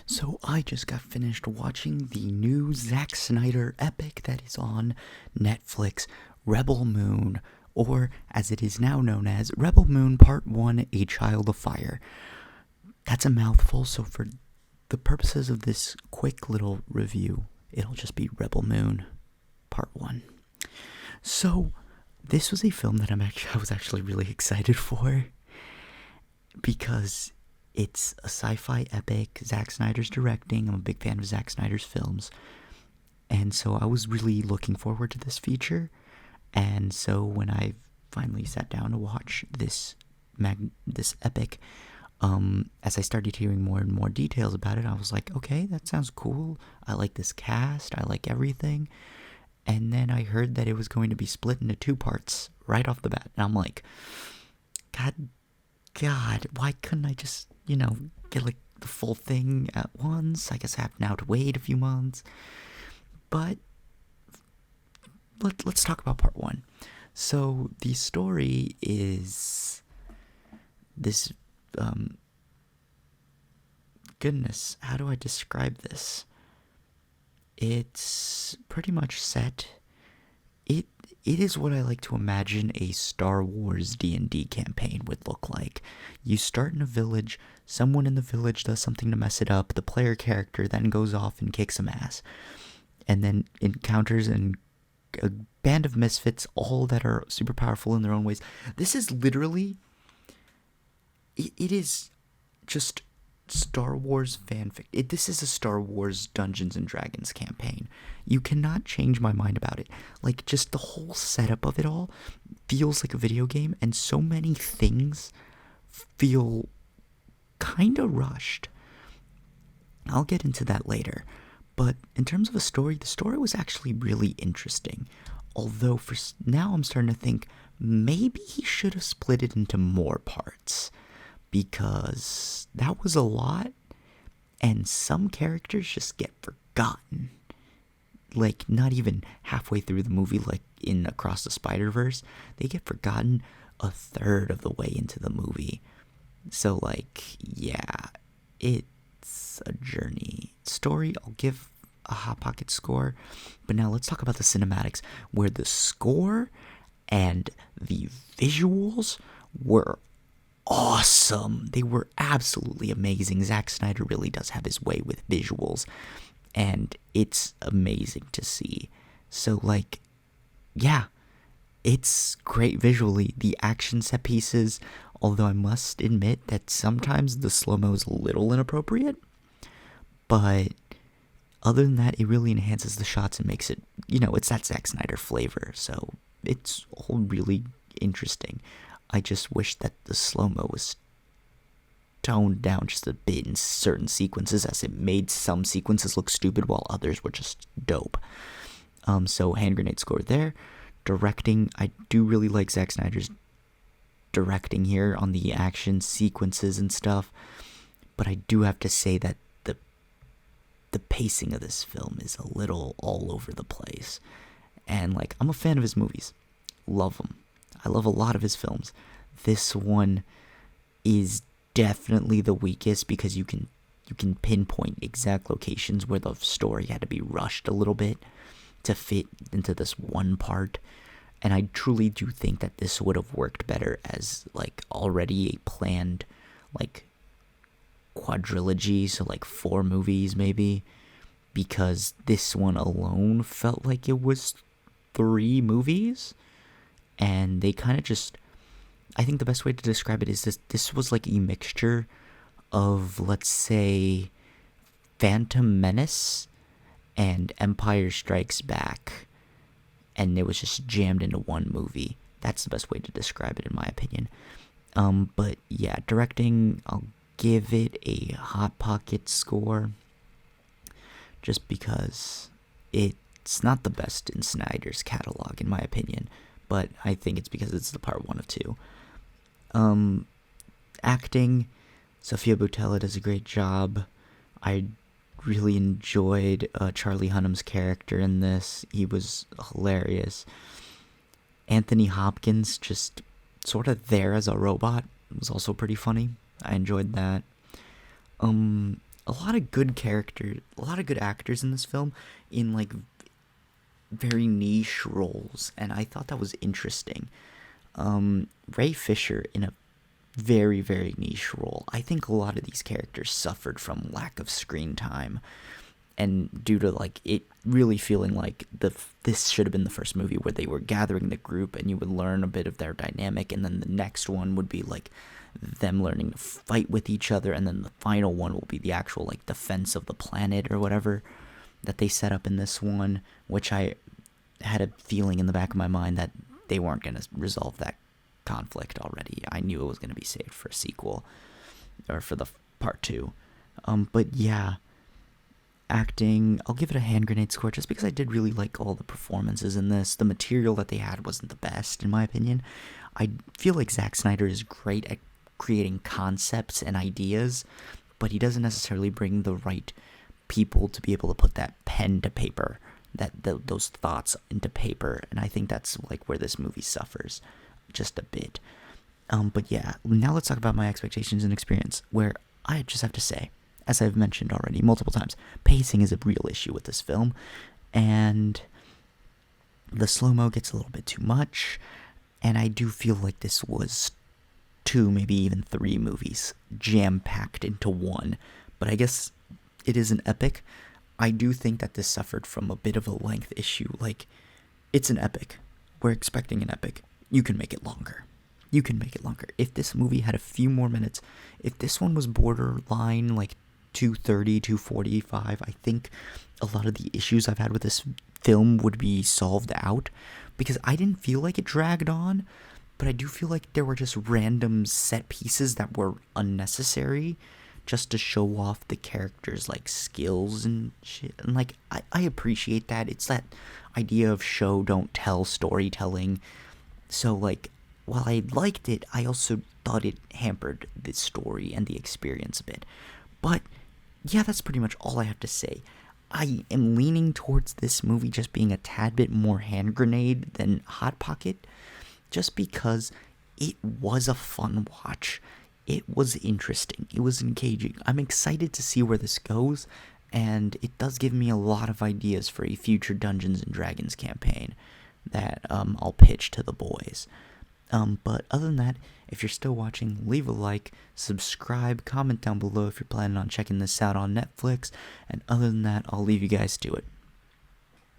So I just got finished watching the new Zack Snyder epic that is on Netflix, Rebel Moon, or as it is now known as, Rebel Moon Part 1, A Child of Fire. That's a mouthful, so for the purposes of this quick little review, it'll just be Rebel Moon Part 1. So, this was a film that I was actually really excited for because it's a sci-fi epic. Zack Snyder's directing. I'm a big fan of Zack Snyder's films. And so I was really looking forward to this feature. And so when I finally sat down to watch this epic, as I started hearing more and more details about it, I was like, okay, that sounds cool. I like this cast. I like everything. And then I heard that it was going to be split into two parts right off the bat. And I'm like, God, why couldn't I just, get like the full thing at once? I guess I have now to wait a few months. But let's talk about part one. So the story is this, goodness, how do I describe this? It's pretty much set. It is what I like to imagine a Star Wars D&D campaign would look like. You start in a village, someone in the village does something to mess it up, the player character then goes off and kicks some ass, and then encounters a band of misfits, all that are super powerful in their own ways. This is literally, it is just Star Wars fanfic. This is a Star Wars Dungeons and Dragons campaign. You cannot change my mind about it. Like, just the whole setup of it all feels like a video game, and so many things feel kind of rushed. I'll get into that later. But in terms of a story, the story was actually really interesting. Although for now I'm starting to think maybe he should have split it into more parts, because that was a lot, and some characters just get forgotten. Like, not even halfway through the movie, like in Across the Spider-Verse, they get forgotten a third of the way into the movie. So, like, yeah, it's a journey. Story, I'll give a Hot Pocket score, but now let's talk about the cinematics, where the score and the visuals were awesome. They were absolutely amazing. Zack Snyder really does have his way with visuals, and it's amazing to see. So, like, yeah, it's great visually. The action set pieces, although I must admit that sometimes the slow-mo is a little inappropriate, but other than that, it really enhances the shots and makes it, it's that Zack Snyder flavor, so it's all really interesting. I just wish that the slow-mo was toned down just a bit in certain sequences, as it made some sequences look stupid while others were just dope. So hand grenade score there. Directing, I do really like Zack Snyder's directing here on the action sequences and stuff, but I do have to say that the pacing of this film is a little all over the place. And, like, I'm a fan of his movies. Love them. I love a lot of his films. This one is definitely the weakest because you can pinpoint exact locations where the story had to be rushed a little bit to fit into this one part. And I truly do think that this would have worked better as, like, already a planned, like, quadrilogy, so like 4 movies maybe, because this one alone felt like it was 3 movies, and they kind of just, I think the best way to describe it is this was like a mixture of, let's say, Phantom Menace and Empire Strikes Back, and it was just jammed into one movie. That's the best way to describe it in my opinion. But yeah, directing, I'll give it a Hot Pocket score, just because it's not the best in Snyder's catalog in my opinion, but I think it's because it's the part 1 of 2. Acting, Sofia Boutella does a great job. I really enjoyed Charlie Hunnam's character in this. He was hilarious. Anthony Hopkins, just sort of there as a robot, was also pretty funny. I enjoyed that. a lot of good characters, a lot of good actors in this film in like very niche roles, and I thought that was interesting. Ray Fisher in a very, very niche role. I think a lot of these characters suffered from lack of screen time, and due to like it really feeling like this should have been the first movie where they were gathering the group and you would learn a bit of their dynamic, and then the next one would be like them learning to fight with each other, and then the final one will be the actual like defense of the planet or whatever that they set up in this one, which I had a feeling in the back of my mind that they weren't going to resolve that conflict already. I knew it was going to be saved for a sequel or for the part 2. But yeah, acting, I'll give it a hand grenade score just because I did really like all the performances in this. The material that they had wasn't the best in my opinion. I feel like Zack Snyder is great at creating concepts and ideas, but he doesn't necessarily bring the right people to be able to put that pen to paper, those thoughts into paper, and I think that's like where this movie suffers just a bit. But yeah, now let's talk about my expectations and experience, where I just have to say, as I've mentioned already multiple times, pacing is a real issue with this film, and the slow-mo gets a little bit too much, and I do feel like this was 2, maybe even 3 movies jam-packed into one, but I guess it is an epic. I do think that this suffered from a bit of a length issue. Like, it's an epic. We're expecting an epic. You can make it longer. You can make it longer. If this movie had a few more minutes, if this one was borderline like 2:30, 2:45, I think a lot of the issues I've had with this film would be solved out, because I didn't feel like it dragged on, but I do feel like there were just random set pieces that were unnecessary just to show off the characters' like skills and shit. And like I appreciate that. It's that idea of show don't tell storytelling. So like while I liked it, I also thought it hampered the story and the experience a bit. But yeah, that's pretty much all I have to say. I am leaning towards this movie just being a tad bit more hand grenade than Hot Pocket, just because it was a fun watch. It was interesting. It was engaging. I'm excited to see where this goes, and it does give me a lot of ideas for a future Dungeons & Dragons campaign that I'll pitch to the boys. But other than that, if you're still watching, leave a like, subscribe, comment down below if you're planning on checking this out on Netflix, and other than that, I'll leave you guys to it.